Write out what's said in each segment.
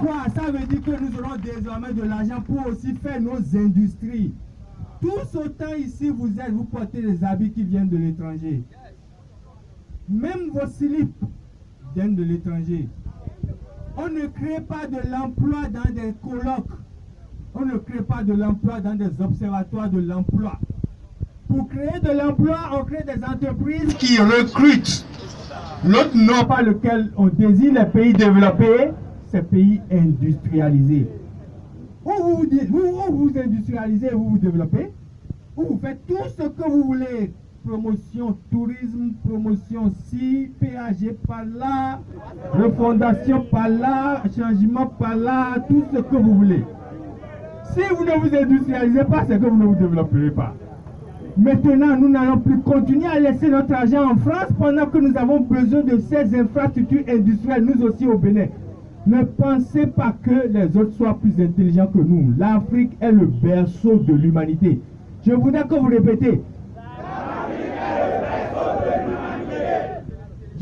quoi? Ça veut dire que nous aurons désormais de l'argent pour aussi faire nos industries. Tous autant ici vous êtes, vous portez des habits qui viennent de l'étranger. Même vos slips viennent de l'étranger. On ne crée pas de l'emploi dans des colloques. On ne crée pas de l'emploi dans des observatoires de l'emploi. Pour créer de l'emploi, on crée des entreprises qui recrutent. L'autre nom par lequel on désigne les pays développés, c'est pays industrialisés. Où vous industrialisez, vous vous développez, où vous faites tout ce que vous voulez. Promotion, tourisme, promotion ci, PAG par là, refondation par là, changement par là, tout ce que vous voulez. Si vous ne vous industrialisez pas, c'est que vous ne vous développerez pas. Maintenant, nous n'allons plus continuer à laisser notre argent en France pendant que nous avons besoin de ces infrastructures industrielles, nous aussi au Bénin. Ne pensez pas que les autres soient plus intelligents que nous. L'Afrique est le berceau de l'humanité. Je voudrais que vous répétez.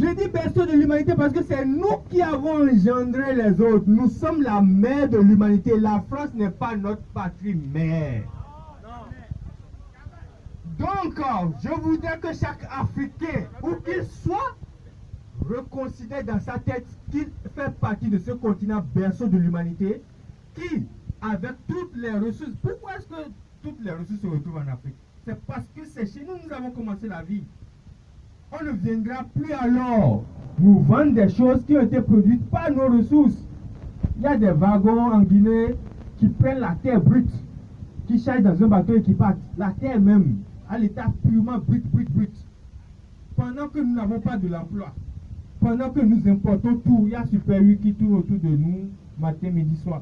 Je dis berceau de l'humanité parce que c'est nous qui avons engendré les autres. Nous sommes la mère de l'humanité. La France n'est pas notre patrie mère. Donc, je voudrais que chaque Africain, où qu'il soit, reconsidère dans sa tête qu'il fait partie de ce continent berceau de l'humanité, qui, avec toutes les ressources, pourquoi est-ce que toutes les ressources se retrouvent en Afrique? C'est parce que c'est chez nous que nous avons commencé la vie. On ne viendra plus alors nous vendre des choses qui ont été produites par nos ressources. Il y a des wagons en Guinée qui prennent la terre brute, qui chargent dans un bateau et qui partent. La terre même, à l'état purement brut. Pendant que nous n'avons pas de l'emploi, pendant que nous importons tout, il y a Super U qui tourne autour de nous matin, midi, soir.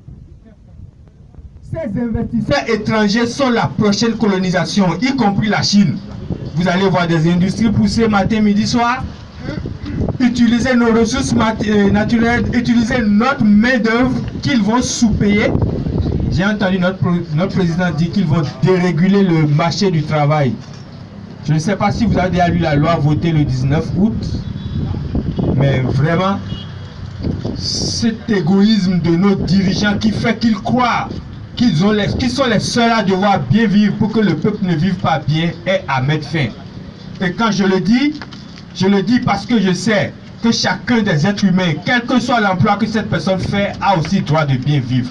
Ces investisseurs étrangers sont la prochaine colonisation, y compris la Chine. Vous allez voir des industries pousser matin, midi, soir. Utiliser nos ressources naturelles, utiliser notre main-d'œuvre qu'ils vont sous-payer. J'ai entendu notre président dire qu'ils vont déréguler le marché du travail. Je ne sais pas si vous avez déjà lu la loi votée le 19 août, mais vraiment, cet égoïsme de nos dirigeants qui fait qu'ils croient qu'ils sont les seuls à devoir bien vivre pour que le peuple ne vive pas bien est à mettre fin. Et quand je le dis parce que je sais que chacun des êtres humains, quel que soit l'emploi que cette personne fait, a aussi droit de bien vivre.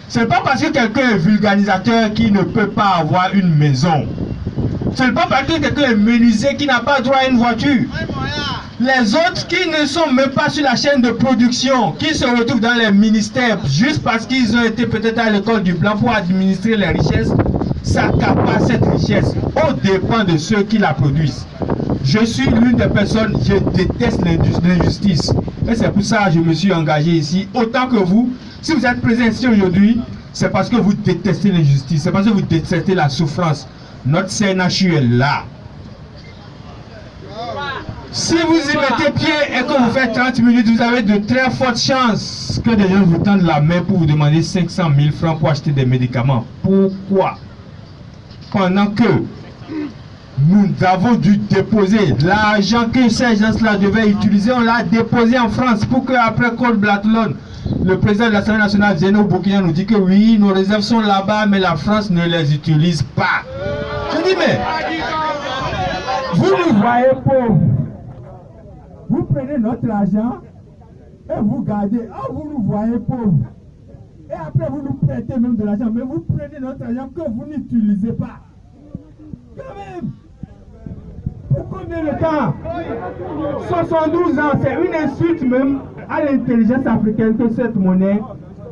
Ce n'est pas parce que quelqu'un est vulgarisateur qui ne peut pas avoir une maison. Ce n'est pas parce que quelqu'un est menuisier qui n'a pas droit à une voiture. Les autres qui ne sont même pas sur la chaîne de production, qui se retrouvent dans les ministères juste parce qu'ils ont été peut-être à l'école du blanc pour administrer les richesses, s'accaparent cette richesse au dépens de ceux qui la produisent. Je suis l'une des personnes, je déteste l'injustice. Et c'est pour ça que je me suis engagé ici, autant que vous. Si vous êtes présent ici aujourd'hui, c'est parce que vous détestez l'injustice, c'est parce que vous détestez la souffrance. Notre CNHU est là. Si vous y mettez pied et que vous faites 30 minutes, vous avez de très fortes chances que des gens vous tendent la main pour vous demander 500 000 francs pour acheter des médicaments. Pourquoi? Pendant que nous avons dû déposer l'argent que ces gens-là devaient utiliser, on l'a déposé en France pour qu'après Col Blatlon, le président de l'Assemblée nationale, Zeno Bokina, nous dit que oui, nos réserves sont là-bas, mais la France ne les utilise pas. Je dis, mais vous nous voyez pauvres. Vous prenez notre argent et vous gardez. Ah, vous nous voyez pauvres. Et après, vous nous prêtez même de l'argent, mais vous prenez notre argent que vous n'utilisez pas. Quand même. Pour combien de temps? 72 ans, c'est une insulte même à l'intelligence africaine que cette monnaie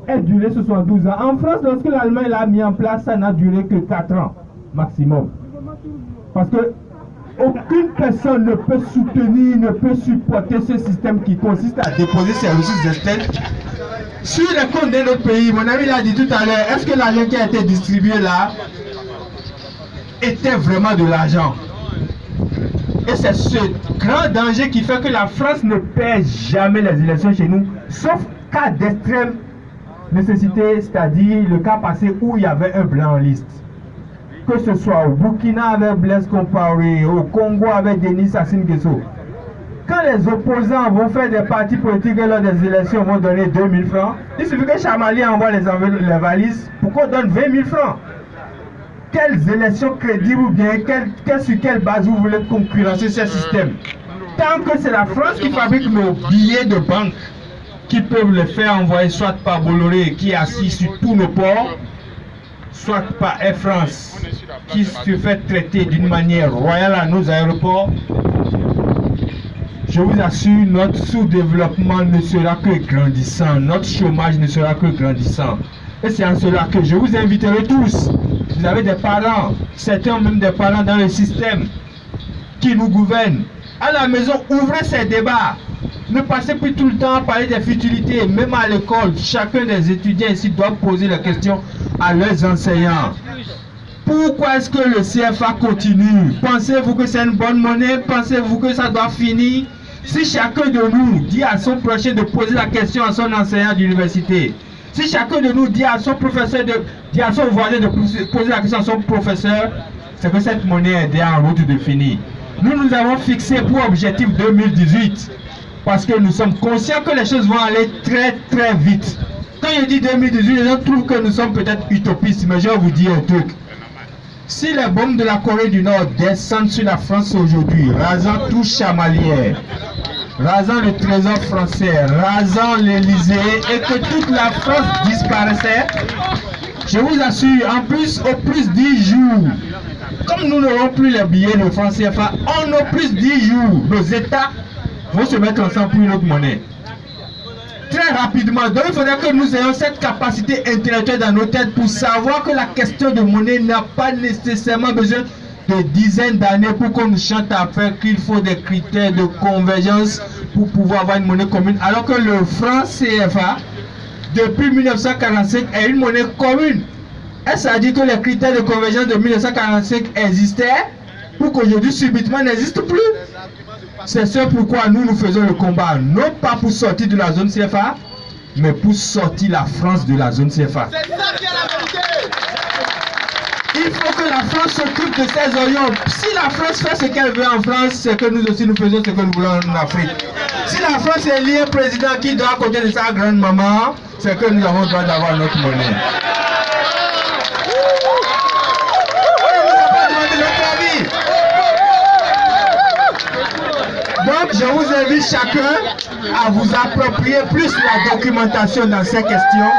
ait duré 72 ans. En France, lorsque l'Allemagne l'a mis en place, ça n'a duré que 4 ans maximum. Parce que aucune personne ne peut soutenir, ne peut supporter ce système qui consiste à déposer ses ressources externes sur les comptes de notre pays. Mon ami l'a dit tout à l'heure, est-ce que l'argent qui a été distribué là était vraiment de l'argent? Et c'est ce grand danger qui fait que la France ne perd jamais les élections chez nous, sauf cas d'extrême nécessité, c'est-à-dire le cas passé où il y avait un blanc en liste. Que ce soit au Burkina avec Blaise Compaoré, au Congo avec Denis Sassou Nguesso. quand les opposants vont faire des partis politiques et lors des élections vont donner 2000 francs, il suffit que Chamali envoie les valises pour qu'on donne 20 000 francs. Quelles élections crédibles ou bien sur quelle base vous voulez concurrencer ce système? Tant que c'est la France qui fabrique nos billets de banque, qui peuvent le faire envoyer soit par Bolloré qui est assis sur tous nos ports, soit par Air France qui se fait traiter d'une manière royale à nos aéroports, je vous assure, notre sous-développement ne sera que grandissant, notre chômage ne sera que grandissant. Et c'est en cela que je vous inviterai tous. Vous avez des parents, certains même des parents dans le système qui nous gouvernent. À la maison, ouvrez ces débats. Ne passez plus tout le temps à parler des futilités. Même à l'école, chacun des étudiants ici doit poser la question à leurs enseignants. Pourquoi est-ce que le CFA continue? Pensez-vous que c'est une bonne monnaie? Pensez-vous que ça doit finir? Si chacun de nous dit à son prochain de poser la question à son enseignant d'université, si chacun de nous dit à son professeur, dit à son voisin de poser la question à son professeur, c'est que cette monnaie est en route de finir. Nous avons fixé pour objectif 2018 parce que nous sommes conscients que les choses vont aller très très vite. Quand je dis 2018, les gens trouvent que nous sommes peut-être utopistes, mais je vais vous dire un truc. Si les bombes de la Corée du Nord descendent sur la France aujourd'hui, rasant tout Chamalières, rasant le trésor français, rasant l'Élysée et que toute la France disparaissait, je vous assure, en plus, au plus 10 jours, comme nous n'aurons plus les billets de France CFA, en au plus 10 jours, nos États vont se mettre ensemble pour une autre monnaie. Très rapidement, donc il faudrait que nous ayons cette capacité intellectuelle dans nos têtes pour savoir que la question de monnaie n'a pas nécessairement besoin de dizaines d'années pour qu'on nous chante après qu'il faut des critères de convergence pour pouvoir avoir une monnaie commune, alors que le franc CFA, depuis 1945, est une monnaie commune. Est-ce à dire que les critères de convergence de 1945 existaient pour qu'aujourd'hui subitement n'existent plus? C'est ce pourquoi nous faisons le combat, non pas pour sortir de la zone CFA, mais pour sortir la France de la zone CFA. C'est ça qui est la vérité. Il faut que la France s'occupe de ses oignons. Si la France fait ce qu'elle veut en France, c'est que nous aussi nous faisons ce que nous voulons en Afrique. Si la France élit un président qui doit à côté de sa grande-maman, c'est que nous avons le droit d'avoir notre monnaie. Donc je vous invite chacun à vous approprier plus la documentation dans ces questions,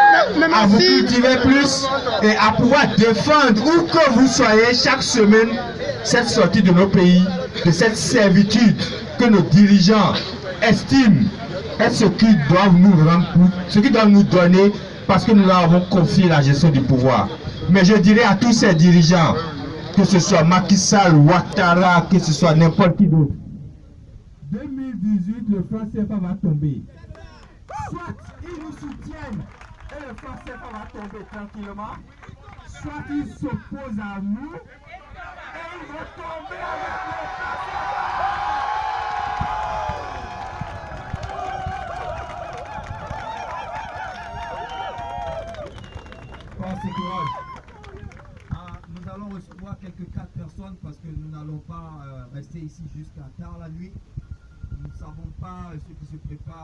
à vous cultiver plus et à pouvoir défendre où que vous soyez chaque semaine cette sortie de nos pays, de cette servitude que nos dirigeants estiment est ce qu'ils doivent nous rendre, ce qu'ils doivent nous donner parce que nous leur avons confié la gestion du pouvoir. Mais je dirais à tous ces dirigeants, que ce soit Macky Sall, Ouattara, que ce soit n'importe qui d'autre, 2018, le franc CFA va tomber. Soit ils nous soutiennent et le franc CFA va tomber tranquillement, soit ils s'opposent à nous et ils vont tomber avec le franc CFA. Pensez courage. Nous allons recevoir quelques 4 personnes parce que nous n'allons pas rester ici jusqu'à tard la nuit. Nous ne savons pas ce qui se prépare.